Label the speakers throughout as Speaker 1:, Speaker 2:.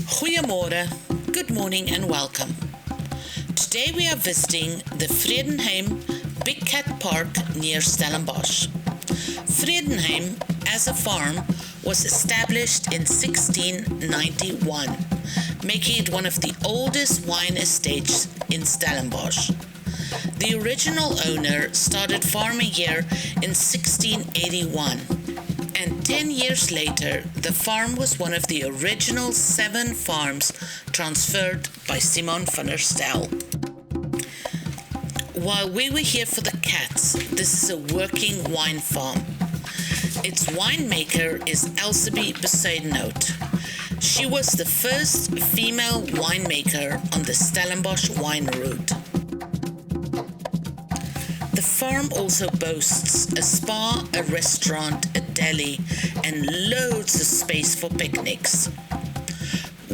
Speaker 1: Goeiemorgen, good morning and welcome. Today we are visiting the Vredenheim Big Cat Park near Stellenbosch. Vredenheim as a farm was established in 1691, making it one of the oldest wine estates in Stellenbosch. The original owner started farming here in 1681. And 10 years later, the farm was one of the original 7 farms transferred by Simon van der Stel. While we were here for the cats, this is a working wine farm. Its winemaker is Elsebie Bezuidenhout. She was the first female winemaker on the Stellenbosch wine route. The farm also boasts a spa, a restaurant, a deli, and loads of space for picnics.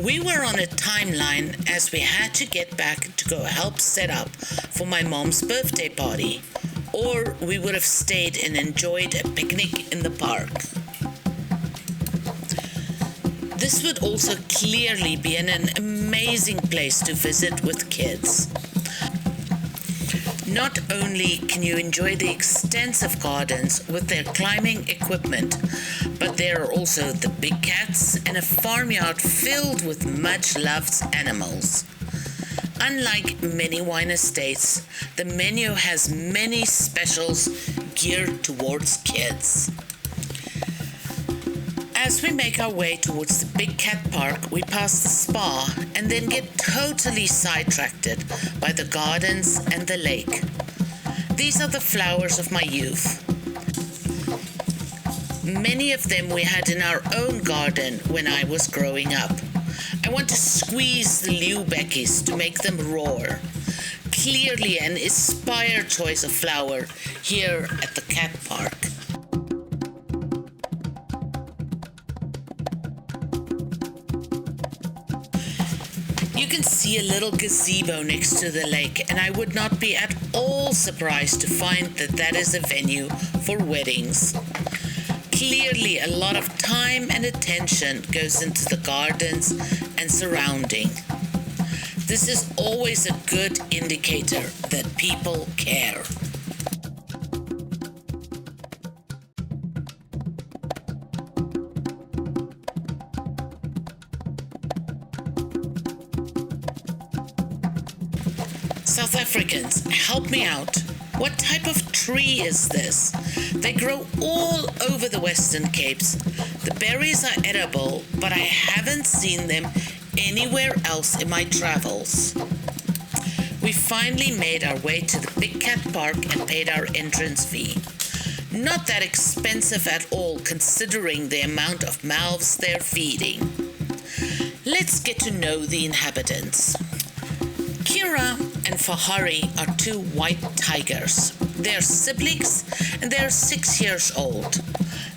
Speaker 1: We were on a timeline as we had to get back to go help set up for my mom's birthday party, or we would have stayed and enjoyed a picnic in the park. This would also clearly be an amazing place to visit with kids. Not only can you enjoy the extensive gardens with their climbing equipment, but there are also the big cats and a farmyard filled with much-loved animals. Unlike many wine estates, the menu has many specials geared towards kids. As we make our way towards the Big Cat Park, we pass the spa and then get totally sidetracked by the gardens and the lake. These are the flowers of my youth. Many of them we had in our own garden when I was growing up. I want to squeeze the Leopards to make them roar. Clearly an inspired choice of flower here at the cat park. You can see a little gazebo next to the lake, and I would not be at all surprised to find that that is a venue for weddings. Clearly, a lot of time and attention goes into the gardens and surrounding. This is always a good indicator that people care. South Africans, help me out. What type of tree is this? They grow all over the Western Capes. The berries are edible, but I haven't seen them anywhere else in my travels. We finally made our way to the Big Cat Park and paid our entrance fee. Not that expensive at all considering the amount of mouths they're feeding. Let's get to know the inhabitants. Kira and Fahari are 2 white tigers. They're siblings and they're 6 years old.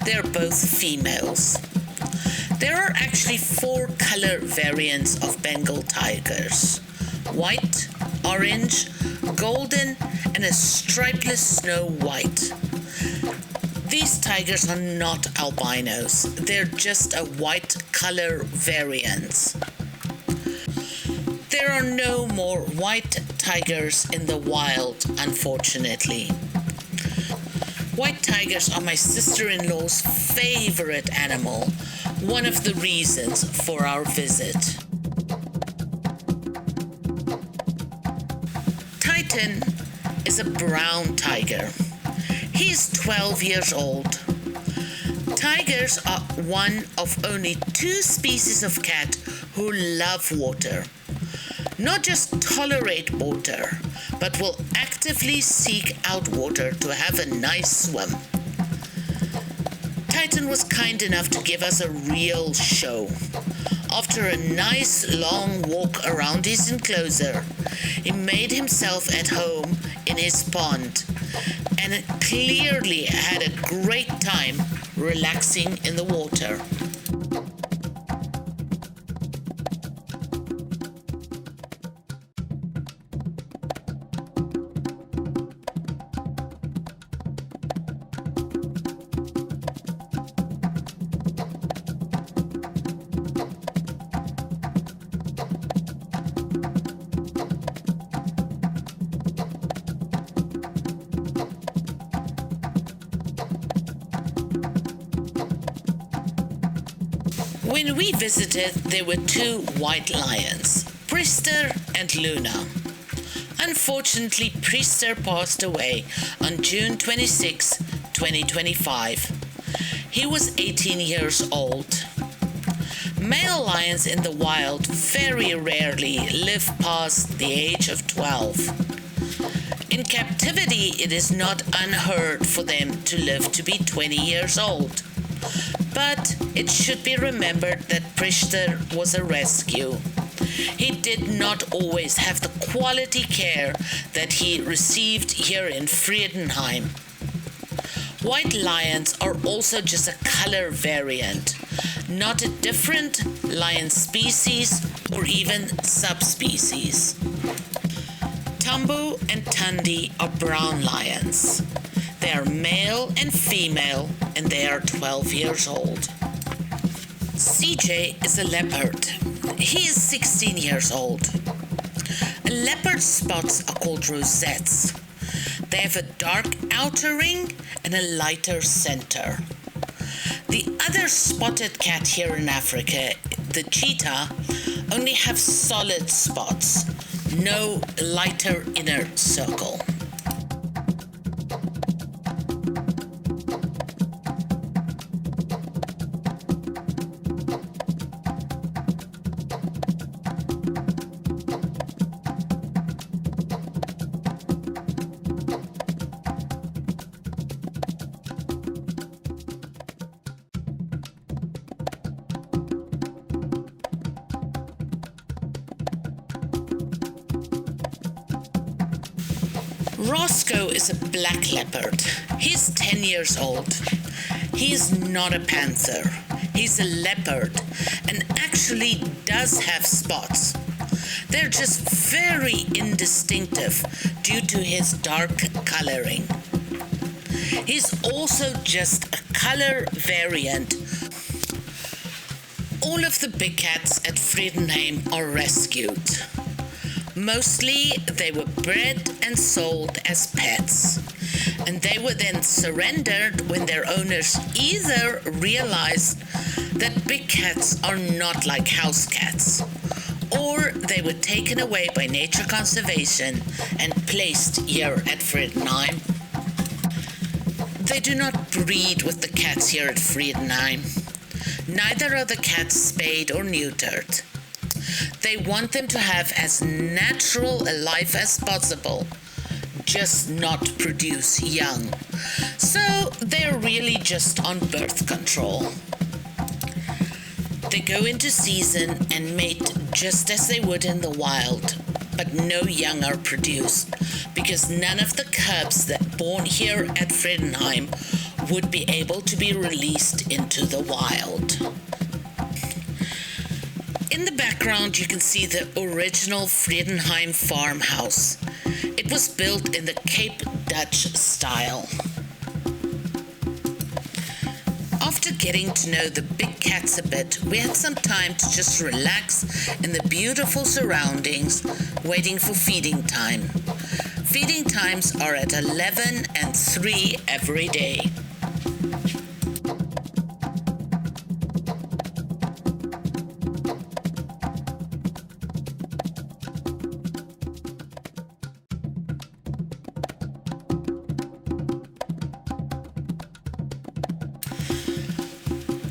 Speaker 1: They're both females. There are actually 4 color variants of Bengal tigers: white, orange, golden, and a stripeless snow white. These tigers are not albinos. They're just a white color variants. There are no more white tigers in the wild, unfortunately. White tigers are my sister-in-law's favorite animal, one of the reasons for our visit. Titan is a brown tiger. He's 12 years old. Tigers are one of only 2 species of cat who love water. Not just tolerate water, but will actively seek out water to have a nice swim. Titan was kind enough to give us a real show. After a nice long walk around his enclosure, he made himself at home in his pond and clearly had a great time relaxing in the water. When we visited, there were two white lions, Priester and Luna. Unfortunately, Priester passed away on June 26, 2025. He was 18 years old. Male lions in the wild very rarely live past the age of 12. In captivity, it is not unheard for them to live to be 20 years old. But it should be remembered that Priester was a rescue. He did not always have the quality care that he received here in Vredenheim. White lions are also just a color variant, not a different lion species or even subspecies. Tambo and Tundi are brown lions. They are male and female, and they are 12 years old. CJ is a leopard. He is 16 years old. A leopard's spots are called rosettes. They have a dark outer ring and a lighter center. The other spotted cat here in Africa, the cheetah, only have solid spots, no lighter inner circle. Roscoe is a black leopard. He's 10 years old. He is not a panther. He's a leopard and actually does have spots. They're just very indistinctive due to his dark coloring. He's also just a color variant. All of the big cats at Vredenheim are rescued. Mostly they were bred and sold as pets, and they were then surrendered when their owners either realized that big cats are not like house cats, or they were taken away by nature conservation and placed here at Vredenheim. They do not breed with the cats here at Vredenheim. Neither are the cats spayed or neutered. They want them to have as natural a life as possible, just not produce young. So they're really just on birth control. They go into season and mate just as they would in the wild, but no young are produced because none of the cubs that born here at Vredenheim would be able to be released into the wild. In the background, you can see the original Vredenheim farmhouse. It was built in the Cape Dutch style. After getting to know the big cats a bit, we had some time to just relax in the beautiful surroundings, waiting for feeding time. Feeding times are at 11 and 3 every day.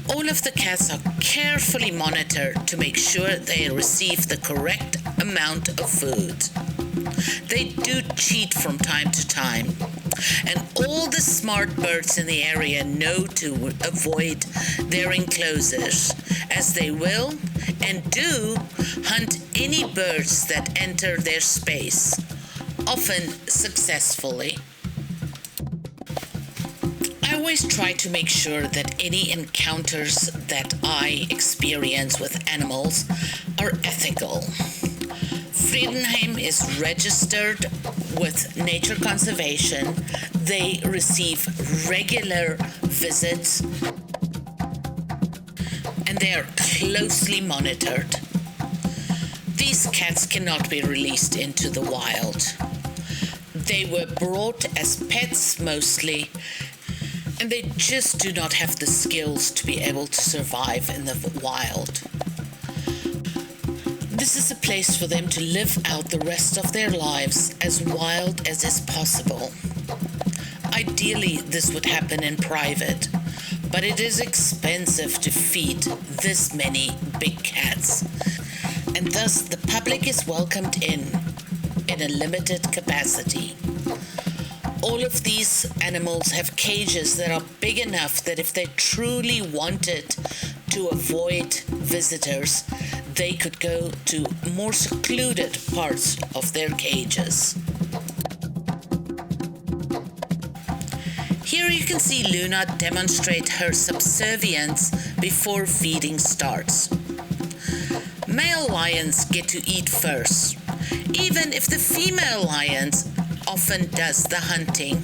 Speaker 1: All of the cats are carefully monitored to make sure they receive the correct amount of food. They do cheat from time to time, and all the smart birds in the area know to avoid their enclosures, as they will and do hunt any birds that enter their space, often successfully. I always try to make sure that any encounters that I experience with animals are ethical. Vredenheim is registered with nature conservation. They receive regular visits and they are closely monitored. These cats cannot be released into the wild. They were brought as pets mostly, and they just do not have the skills to be able to survive in the wild. This is a place for them to live out the rest of their lives as wild as is possible. Ideally, this would happen in private, but it is expensive to feed this many big cats, and thus the public is welcomed in a limited capacity. All of these animals have cages that are big enough that if they truly wanted to avoid visitors, they could go to more secluded parts of their cages. Here you can see Luna demonstrate her subservience before feeding starts. Male lions get to eat first, even if the female lions often does the hunting.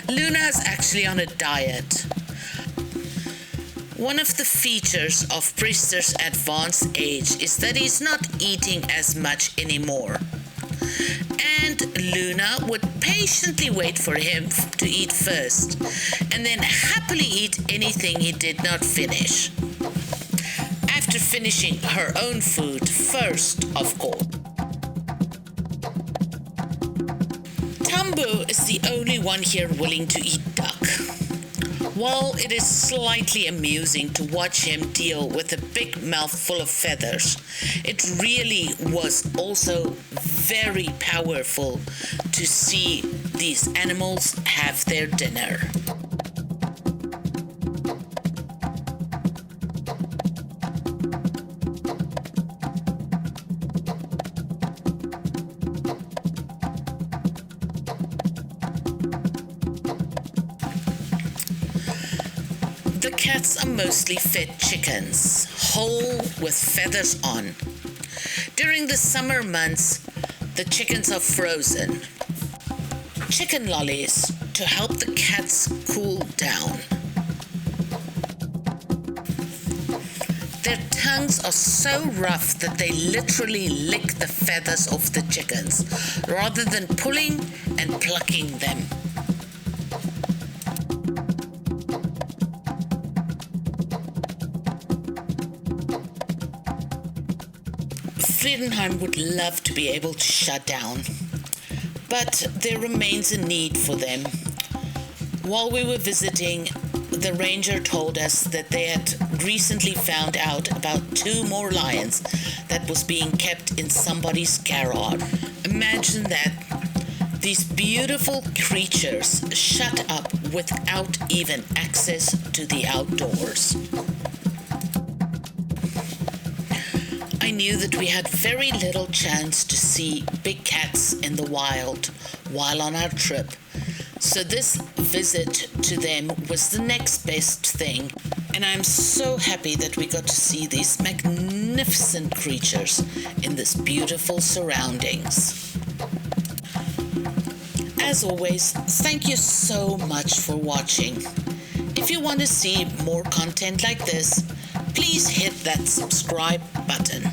Speaker 1: Luna is actually on a diet. One of the features of Priester's advanced age is that he's not eating as much anymore. And Luna would patiently wait for him to eat first, and then happily eat anything he did not finish. After finishing her own food first, of course. Tambo is the only one here willing to eat duck. While it is slightly amusing to watch him deal with a big mouthful of feathers, it really was also very powerful to see these animals have their dinner. The cats are mostly fed chickens, whole with feathers on. During the summer months, the chickens are frozen. Chicken lollies to help the cats cool down. Their tongues are so rough that they literally lick the feathers off the chickens, rather than pulling and plucking them. Vredenheim would love to be able to shut down, but there remains a need for them. While we were visiting, the ranger told us that they had recently found out about 2 more lions that was being kept in somebody's garage. Imagine that. These beautiful creatures shut up without even access to the outdoors. I knew that we had very little chance to see big cats in the wild while on our trip, so this visit to them was the next best thing, and I'm so happy that we got to see these magnificent creatures in this beautiful surroundings. As always, thank you so much for watching. If you want to see more content like this, please hit that subscribe button.